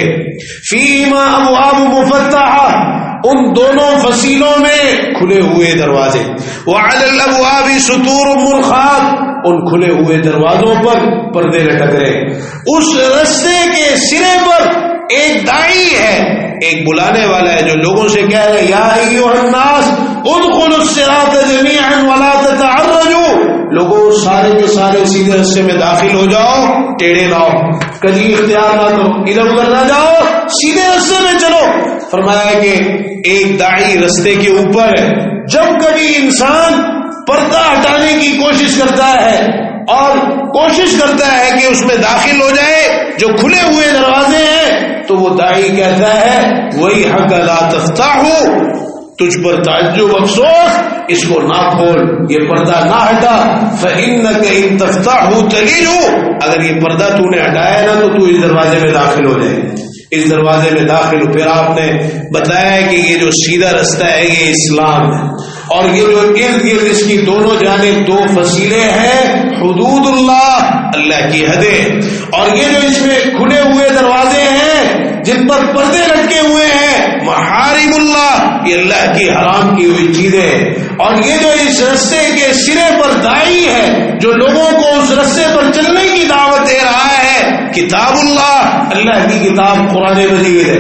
فیہما ابواب مفتحہ، ان دونوں فصیلوں میں کھلے ہوئے دروازے، وعلی الابواب ستور مرخات، ان کھلے ہوئے دروازوں پر پردے لٹک رہے، اس راستے کے سرے پر ایک داعی ہے، ایک بلانے والا ہے جو لوگوں سے کہہ رہے یا ایھا الناس ادخلوا الصراط جميعا ولا تتعرجوا، لوگوں سارے کے سارے سیدھے رستے میں داخل ہو جاؤ، ٹیڑھے نہ ہو، کبھی اختیار نہ کرو، ادھر ادھر نہ جاؤ، سیدھے رستے میں چلو۔ فرمایا کہ ایک داعی رستے کے اوپر ہے، جب کبھی انسان پردہ ہٹانے کی کوشش کرتا ہے اور کوشش کرتا ہے کہ اس میں داخل ہو جائے جو کھلے ہوئے دروازے ہیں، تو وہ داعی کہتا ہے وہی حق لا تفتحوا، تجھ پر تعجب افسوس، اس کو نہ کھول، یہ پردہ نہ ہٹا، فإنك إن تفتحوا تلجوا، اگر یہ پردہ تو نے ہٹایا نا تو اس دروازے میں داخل ہو جائے، اس دروازے میں داخل ہو۔ پھر آپ نے بتایا کہ یہ جو سیدھا رستہ ہے یہ اسلام ہے، اور یہ جو ارد گرد اس کی دونوں جانب دو فصیلیں ہیں، حدود اللہ، اللہ کی حدیں، اور یہ جو اس میں کھلے ہوئے دروازے ہیں جن پر پردے لٹکے ہوئے ہیں، محارم اللہ، یہ اللہ کی حرام کی ہوئی چیزیں، اور یہ جو اس رستے کے سرے پر داعی ہے جو لوگوں کو اس رستے پر چلنے کی دعوت دے رہا ہے، کتاب اللہ، اللہ کی کتاب قرآن مجید ہے،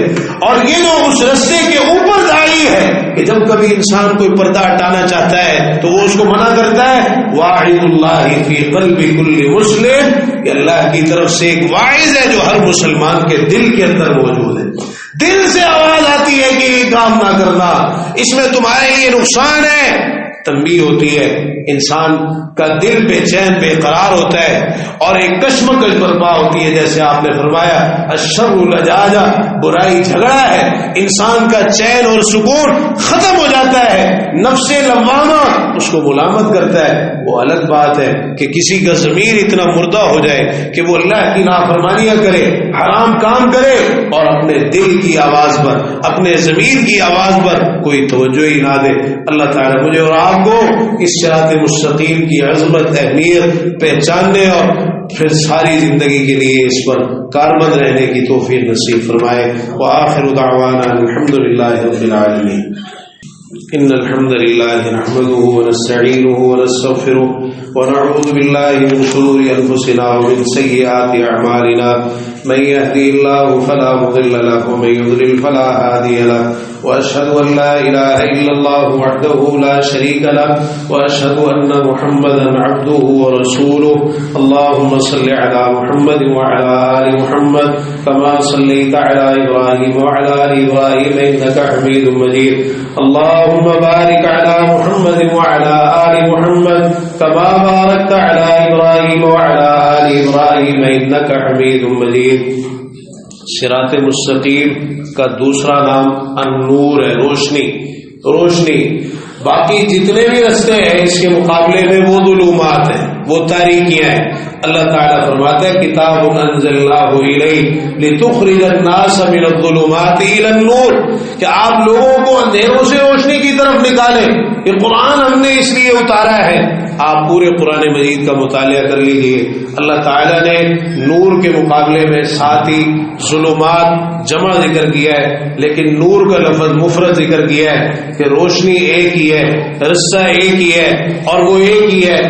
اور یہ جو اس رستے کے اوپر داعی ہے کہ جب کبھی انسان کوئی پردہ ہٹانا چاہتا ہے تو وہ اس کو منع کرتا ہے، واعظ اللہ فی قلب کل مسلم، یہ اللہ کی طرف سے ایک واعظ ہے جو ہر مسلمان کے دل کے اندر موجود ہے، دل سے آواز آتی ہے کہ یہ کام نہ کرنا، اس میں تمہارے لیے نقصان ہے، تنبیہ ہوتی ہے، انسان کا دل بے چین بے قرار ہوتا ہے اور ایک کشمکش برپا ہوتی ہے، جیسے آپ نے فرمایا الشر لجاجہ، برائی جھگڑا ہے، انسان کا چین اور سکون ختم ہو جاتا ہے، نفس لوامہ اس کو ملامت کرتا ہے۔ وہ الگ بات ہے کہ کسی کا ضمیر اتنا مردہ ہو جائے کہ وہ اللہ کی نافرمانیاں کرے، حرام کام کرے اور اپنے دل کی آواز پر، اپنے ضمیر کی آواز پر کوئی توجہ ہی نہ دے۔ اللہ تعالیٰ مجھے اور آپ کو اس صراط مستقیم کی عظمت، اہمیت پہچاننے اور پھر ساری زندگی کے لیے اس پر کاربند رہنے کی توفیق نصیب فرمائے۔ وآخر دعوانا الحمد للہ رب العالمین۔ إن الحمد لله نحمده ونستعينه ونستغفره ونعوذ بالله من شرور أنفسنا ومن سيئات أعمالنا، من يهدي الله فلا مضل له ومن يضلل فلا هادي له، وأشهد أن لا إله إلا الله وحده لا شريك له، وأشهد أن محمدا عبده ورسوله۔ اللهم صل على محمد وعلى آل محمد كما صليت على إبراهيم وعلى آل إبراهيم إنك حميد مجيد۔ اللهم بارك على محمد وعلى آل محمد كما باركت على إبراهيم وعلى آل إبراهيم إنك حميد مجيد۔ صراط مستقیم کا دوسرا نام النور ہے، روشنی، روشنی۔ باقی جتنے بھی رستے ہیں اس کے مقابلے میں وہ ظلمات ہیں، وہ تاریکیاں ہیں۔ اللہ تعالیٰ فرماتا ہے کتاب انزلناہ الیک لتخرج الناس من الظلمات الی النور، کہ آپ لوگوں کو اندھیروں سے روشنی کی طرف نکالیں۔ یہ قرآن ہم نے اس لیے اتارا ہے۔ آپ پورے قرآن مجید کا مطالعہ کر لیجئے، اللہ تعالیٰ نے نور کے مقابلے میں ساتھ ہی ظلمات جمع ذکر کیا ہے، لیکن نور کا لفظ مفرد ذکر کیا ہے کہ روشنی ایک ہی ہے، رستہ ایک ہی ہے اور وہ ایک ہی ہے،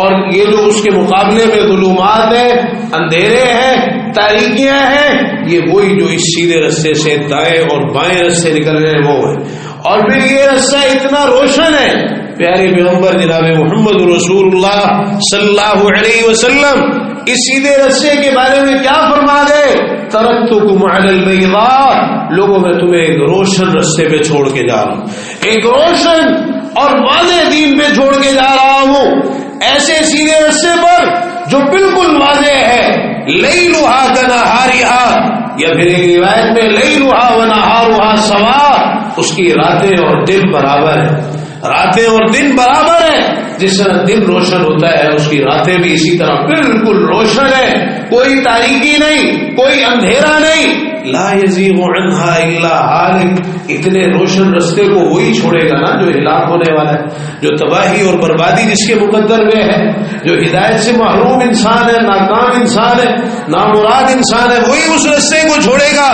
اور یہ جو اس کے مقابلے میں ظلمات ہیں، اندھیرے ہیں، تاریکیاں ہیں، یہ وہی جو اس سیدھے رستے سے دائیں اور بائیں رستے نکل رہے ہیں وہ ہیں۔ اور پھر یہ رستہ اتنا روشن ہے، پیارے پیغمبر جناب محمد رسول اللہ صلی اللہ علیہ وسلم اس سیدھے رستے کے بارے میں کیا فرما گئے؟ ترکتکم علی البیضاء، لوگوں میں تمہیں ایک روشن رستے پہ چھوڑ کے جا رہا ہوں، ایک روشن اور واضح دین پہ چھوڑ کے جا رہا ہوں، ایسے سیدھے رستے پر جو بالکل واضح ہے، لیلھا کنہارھا، یا پھر ایک روایت میں لیلھا ونہارھا سواء، اس کی راتیں اور دن برابر ہیں، راتیں اور دن برابر ہیں۔ جس طرح دن روشن ہوتا ہے اس کی راتیں بھی اسی طرح بالکل روشن ہے، کوئی تاریکی نہیں، کوئی اندھیرا نہیں۔ لا یزیغ عنہا الا ہالک، اتنے روشن رستے کو وہی چھوڑے گا نا جو ہلاک ہونے والا ہے، جو تباہی اور بربادی جس کے مقدر میں ہے، جو ہدایت سے محروم انسان ہے، ناکام انسان ہے، نامراد انسان ہے، وہی اس رستے کو چھوڑے گا۔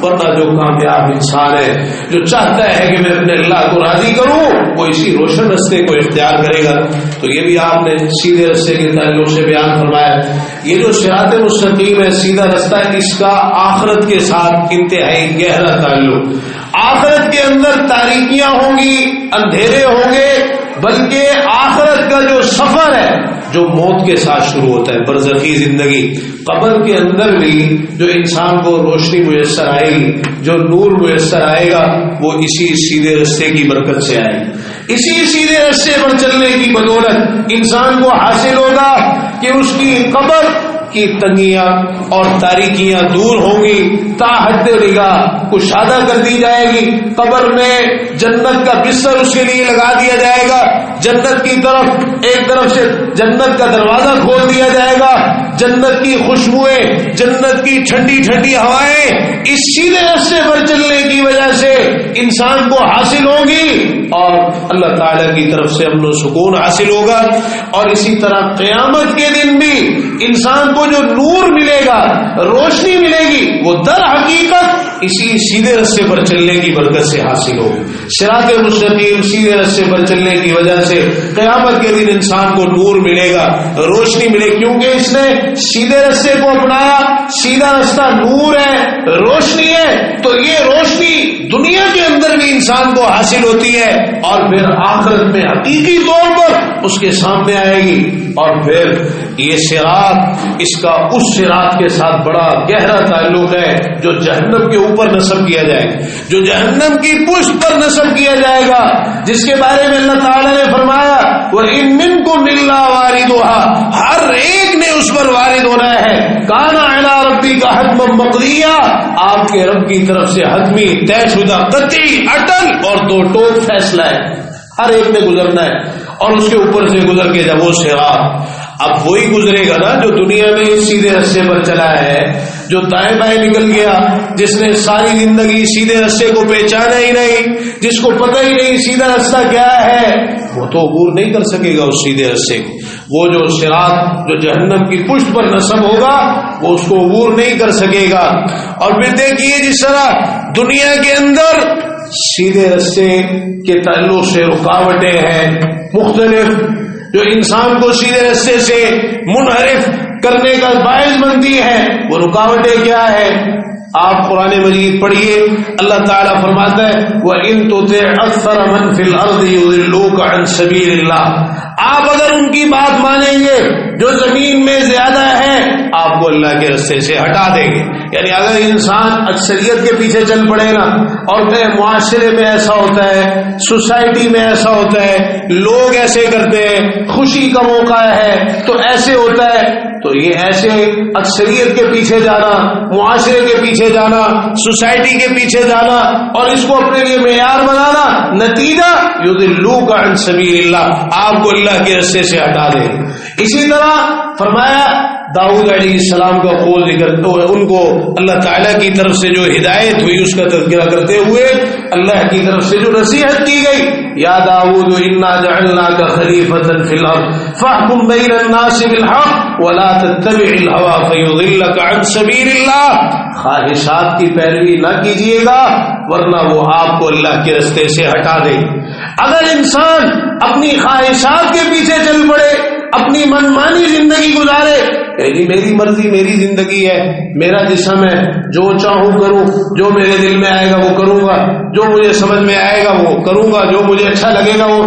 ورنہ جو کامیاب انسان ہے، جو چاہتا ہے کہ میں اپنے اللہ کو راضی کروں، وہ اسی روشن رستے کو اختیار کرے گا۔ تو یہ بھی آپ نے سیدھے رستے کے تعلق سے بیان فرمایا۔ یہ جو صراط مستقیم ہے، سیدھا رستہ، اس کا آخرت کے ساتھ انتہائی گہرا تعلق۔ آخرت کے اندر تاریکیاں ہوں گی، اندھیرے ہوں گے، بلکہ آخرت کا جو سفر ہے جو موت کے ساتھ شروع ہوتا ہے، برزخی زندگی، قبر کے اندر بھی جو انسان کو روشنی میسر آئے گی، جو نور میسر آئے گا، وہ اسی سیدھے رستے کی برکت سے آئے گی۔ اسی سیدھے رستے پر چلنے کی بدولت انسان کو حاصل ہوگا کہ اس کی قبر کی تنگیاں اور تاریکیاں دور ہوں گی، تا حد نگاہ کشادہ کر دی جائے گی، قبر میں جنت کا بستر اس کے لیے لگا دیا جائے گا، جنت کی طرف ایک طرف سے جنت کا دروازہ کھول دیا جائے گا، جنت کی خوشبوئیں، جنت کی ٹھنڈی ٹھنڈی ہوائیں اس سیدھے راستے پر چلنے کی وجہ سے انسان کو حاصل ہوگی، اور اللہ تعالیٰ کی طرف سے امن و سکون حاصل ہوگا۔ اور اسی طرح قیامت کے دن بھی انسان کو جو نور ملے گا، روشنی ملے گی، وہ در حقیقت اسی سیدھے راستے پر چلنے کی برکت سے حاصل ہوگی۔ صراط مستقیم سیدھے راستے پر چلنے کی وجہ سے قیامت کے دن انسان کو نور ملے گا، روشنی ملے گی، کیونکہ اس نے سیدھے راستے کو اپنایا۔ سیدھا راستہ نور ہے، روشنی ہے، تو یہ روشنی دنیا کے اندر بھی انسان کو حاصل ہوتی ہے، اور پھر آخرت میں حقیقی طور پر اس کے سامنے آئے گی۔ اور پھر یہ صراط، اس کا اس صراط کے ساتھ بڑا گہرا تعلق ہے جو جہنم کے اوپر نصب کیا جائے گا، جو جہنم کی پشت پر نصب کیا جائے گا، جس کے بارے میں اللہ تعالیٰ نے فرمایا وَإِن مِّنكُمْ إِلَّا وَارِدُهَا، ہر ایک نے اس پر وارد ہونا ہے، كَانَ عَلَىٰ رَبِّكَ حَتْمًا مَّقْضِيًّا، آپ کے رب کی طرف سے حتمی، طے شدہ، قطعی، اٹل اور دو ٹوک فیصلہ ہے، ہر ایک نے گزرنا ہے، اور اس کے اوپر سے گزر کے جب وہ صراط، اب وہی گزرے گا نا جو دنیا میں اس سیدھے راستے پر چلا ہے، جو دائیں بائیں نکل گیا، جس نے ساری زندگی سیدھے راستے کو پہچانا ہی نہیں، جس کو پتہ ہی نہیں سیدھا راستہ کیا ہے، وہ تو عبور نہیں کر سکے گا اس سیدھے راستے کو۔ وہ جو صراط جو جہنم کی پشت پر نصب ہوگا، وہ اس کو عبور نہیں کر سکے گا۔ اور پھر دیکھیے جس طرح دنیا کے اندر سیدھے راستے کے تعلق سے رکاوٹیں ہیں مختلف، جو انسان کو سیدھے راستے سے منحرف کرنے کا باعث بنتی ہے، وہ رکاوٹیں کیا ہے؟ آپ قرآن مجید پڑھیے، اللہ تعالیٰ فرماتا ہے وَإِن تُطِعْ أَكْثَرَ مَنْ فِي الْأَرْضِ يُضِلُّوكَ عَنْ سَبِيلِ اللَّهِ، آپ اگر ان کی بات مانیں گے جو زمین میں زیادہ ہے، آپ کو اللہ کے راستے سے ہٹا دیں گے۔ یعنی اگر انسان اکثریت کے پیچھے چل پڑے نا، اور پھر معاشرے میں ایسا ہوتا ہے، سوسائٹی میں ایسا ہوتا ہے، لوگ ایسے کرتے ہیں، خوشی کا موقع ہے تو ایسے ہوتا ہے، تو یہ ایسے اکثریت کے پیچھے جانا، معاشرے کے پیچھے جانا، سوسائٹی کے پیچھے جانا، اور اس کو اپنے لیے معیار بنانا، نتیجہ یضلوک عن سبیل اللہ، آپ کو اللہ کے راستے سے ہٹا دیں۔ اسی طرح فرمایا داؤد علیہ السلام کا قول ذکر ہوئے، ان کو اللہ تعالیٰ کی طرف سے جو ہدایت ہوئی اس کا تذکرہ کرتے ہوئے اللہ کی طرف سے جو نصیحت کی گئی، یا داؤد انا جعلناک خلیفۃ فی الارض فاحکم بین الناس بالحق ولا تتبع الہوی فیضلک عن سبیل اللہ، خواہشات کی پیروی نہ کیجیے گا ورنہ وہ آپ کو اللہ کے راستے سے ہٹا دے۔ اگر انسان اپنی خواہشات کے پیچھے چل پڑے، اپنی منمانی زندگی گزارے، یعنی میری مرضی میری زندگی ہے، میرا جسم ہے، جو چاہوں کروں، جو میرے دل میں آئے گا وہ کروں گا، جو مجھے سمجھ میں آئے گا وہ کروں گا، جو مجھے اچھا لگے گا وہ،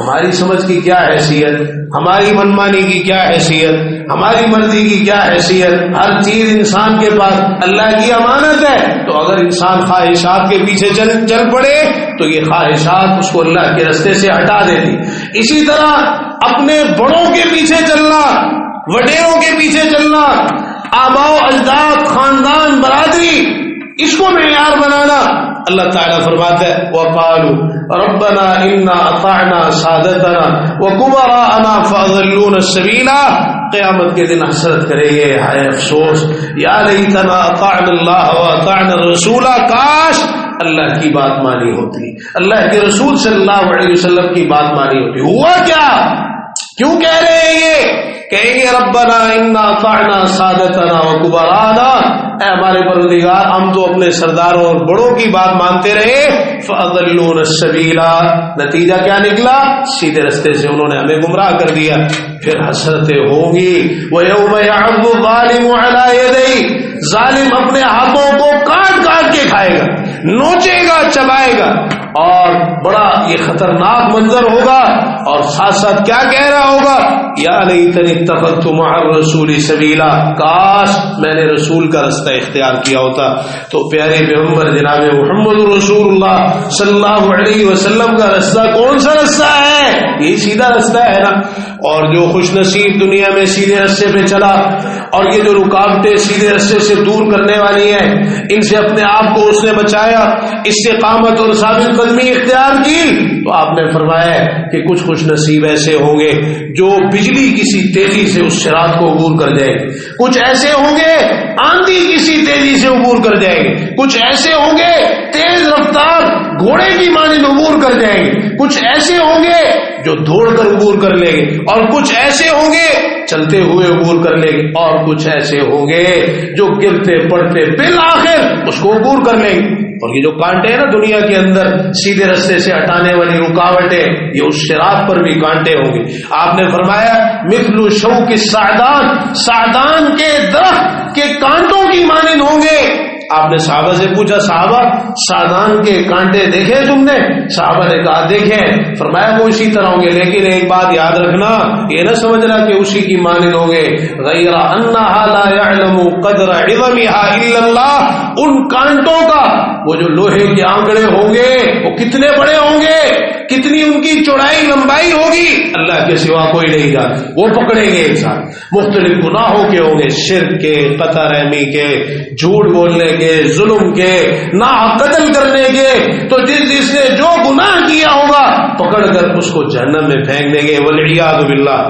ہماری سمجھ کی کیا حیثیت، ہماری منمانی کی کیا حیثیت، ہماری مرضی کی کیا حیثیت؟ ہر چیز انسان کے پاس اللہ کی امانت ہے، تو اگر انسان خواہشات کے پیچھے چل پڑے تو یہ خواہشات اس کو اللہ کے راستے سے ہٹا دیتی۔ اسی طرح اپنے بڑوں کے پیچھے چلنا، وڈیروں کے پیچھے چلنا، آباء و اجداد، خاندان، برادری، اس کو معیار بنانا، اللہ تعالیٰ فرماتا ہے وَقَالُوا رَبَّنَا إِنَّا أَطَعْنَا سَادَتَنَا وَكُبَرَاءَنَا فَأَضَلُّونَا السَّبِيلَ، قیامت کے دن حسرت کرے گے، ہائے افسوس، یا لیتنا اطعنا اللہ واطعنا الرسول، کاش اللہ کی بات مانی ہوتی، اللہ کے رسول صلی اللہ علیہ وسلم کی بات مانی ہوتی۔ ہوا کیا؟ کیوں کہہ رہے ہیں یہ؟ کہیں گے ربنا انا اطعنا سادتنا وکبرانا، اے ہمارے پروردگار ہم تو اپنے سرداروں اور بڑوں کی بات مانتے رہے، فَأَضَلُّونَ السَّبِيلَ، نتیجہ کیا نکلا؟ سیدھے رستے سے انہوں نے ہمیں گمراہ کر دیا۔ پھر حسرتیں ہوں گی، وَيَوْمَ يَعَضُّ الظَّالِمُ عَلَىٰ يَدَيْهِ، ظالم اپنے ہاتھوں کو کاٹ کاٹ کے کھائے گا، نوچے گا، چبائے گا، اور بڑا یہ خطرناک منظر ہوگا۔ اور ساتھ ساتھ کیا کہہ رہا ہوگا؟ یا لیتنی اتخذت مع الرسول سبیلا، کاش میں نے رسول کا رستہ اختیار کیا ہوتا۔ تو پیارے پیغمبر جناب محمد رسول اللہ صلی اللہ علیہ وسلم کا رستہ کون سا رستہ ہے؟ یہی سیدھا رستہ ہے نا۔ اور جو خوش نصیب دنیا میں سیدھے رستے پہ چلا، اور یہ جو رکاوٹیں سیدھے رستے سے دور کرنے والی ہیں، ان سے اپنے آپ کو اس نے بچایا، استقامت اور ثابت قدمی اختیار کی، تو آپ نے فرمایا کہ کچھ خوش نصیب ایسے ہوں گے جو بجلی کسی تیزی سے اس صراط کو عبور کر جائے گی، کچھ ایسے ہوں گے آندھی کسی تیزی سے عبور کر جائے گی، کچھ ایسے ہوں گے تیز رفتار گھوڑے کی مانند عبور کر جائیں گے، کچھ ایسے ہوں گے جو دوڑ کر عبور کر لیں گے، اور کچھ ایسے ہوں گے چلتے ہوئے عبور کر لیں گے، اور کچھ ایسے ہوں گے جو گرتے پڑتے بالآخر اس کو عبور کر لیں گے۔ اور یہ جو کانٹے ہیں نا دنیا کے اندر سیدھے رستے سے ہٹانے والی رکاوٹیں، یہ اس صراط پر بھی کانٹے ہوں گے۔ آپ نے فرمایا مثل شوک السعدان، سعدان کے درخت کے کانٹوں کی مانند ہوں گے۔ آپ نے صحابہ سے پوچھا صحابہ سعدان کے کانٹے دیکھے تم نے؟ صحابہ نے کہا دیکھے۔ فرمایا وہ اسی طرح ہوں گے، لیکن ایک بات یاد رکھنا، یہ نہ سمجھنا کہ اسی کی مانند ہوں گے، غیر انہا لا يعلم قدر عظمها الا اللہ، ان کانٹوں کا وہ جو لوہے کے آنکڑے ہوں گے وہ کتنے بڑے ہوں گے، کتنی ان کی چوڑائی لمبائی ہوگی، اللہ کے سوا کوئی نہیں جانتا۔ وہ پکڑیں گے ایک ساتھ، مختلف گناہوں کے ہوں گے، شرک کے، قطع رحمی کے، جھوٹ بولنے کے، ظلم کے، ناحق قتل کرنے کے، تو جس نے جو گناہ کیا ہوگا پکڑ کر اس کو جہنم میں پھینک دیں گے، والعیاذ باللہ۔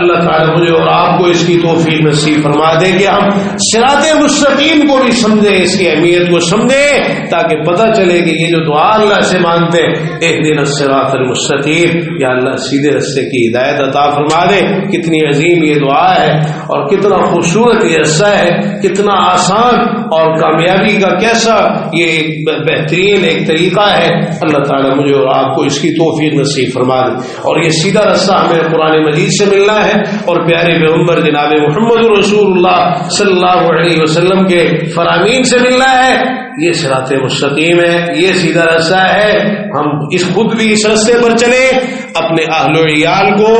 اللہ تعالیٰ مجھے اور آپ کو اس کی توفیق نصیب فرما دے کہ ہم صراط مستقیم کو بھی سمجھیں، اس کی اہمیت کو سمجھیں، تاکہ پتہ چلے کہ یہ جو دعا اللہ سے مانگتے ہیں اہدنا الصراط المستقیم، یا اللہ سیدھے رستے کی ہدایت عطا فرما دے۔ کتنی عظیم یہ دعا ہے، اور کتنا خوبصورت یہ رستہ ہے، کتنا آسان، اور کامیابی کا کیسا یہ ایک بہترین ایک طریقہ ہے۔ اللہ تعالیٰ مجھے اور آپ کو اس کی توفیق نصیب فرما دے۔ اور یہ سیدھا رستہ ہمیں قرآن مجید سے ملنا ہے، اور پیارے پیغمبر جناب محمد رسول اللہ صلی اللہ علیہ وسلم کے فرامین سے ملنا ہے۔ یہ صراط مستقیم ہے، یہ سیدھا رستہ ہے۔ ہم خود بھی اس رستے پر چلیں، اپنے اہل و عیال کو،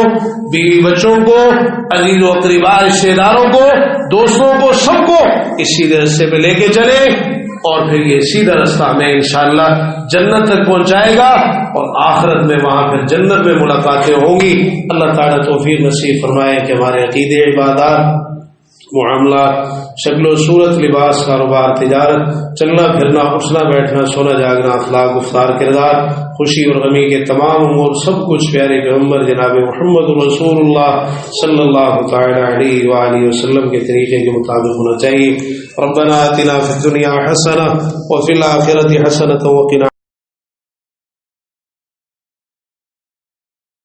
بیوی بچوں کو، عزیز و اقربا رشتے داروں کو، دوستوں کو، سب کو اس سیدھے رستے پہ لے کے چلیں، اور پھر یہ سیدھا رستہ ہمیں انشاءاللہ جنت تک پہنچائے گا، اور آخرت میں وہاں پھر جنت میں ملاقاتیں ہوں گی۔ اللہ تعالیٰ توفیق نصیب فرمائے کہ ہمارے عقیدے، عبادات، معاملات، شکل و صورت، لباس، کاروبار، تجارت، چلنا پھرنا، اٹھنا بیٹھنا، سونا جاگنا، اخلاق، گفتار، کردار، خوشی اور غمی کے تمام امور، سب کچھ پیارے پیغمبر جناب محمد رسول اللہ صلی اللہ تعالی علیہ وآلہ وسلم کے طریقے کے مطابق ہونا چاہیے۔ ربنا آتنا فی الدنیا حسنہ وفی الآخرۃ حسنۃ وقنا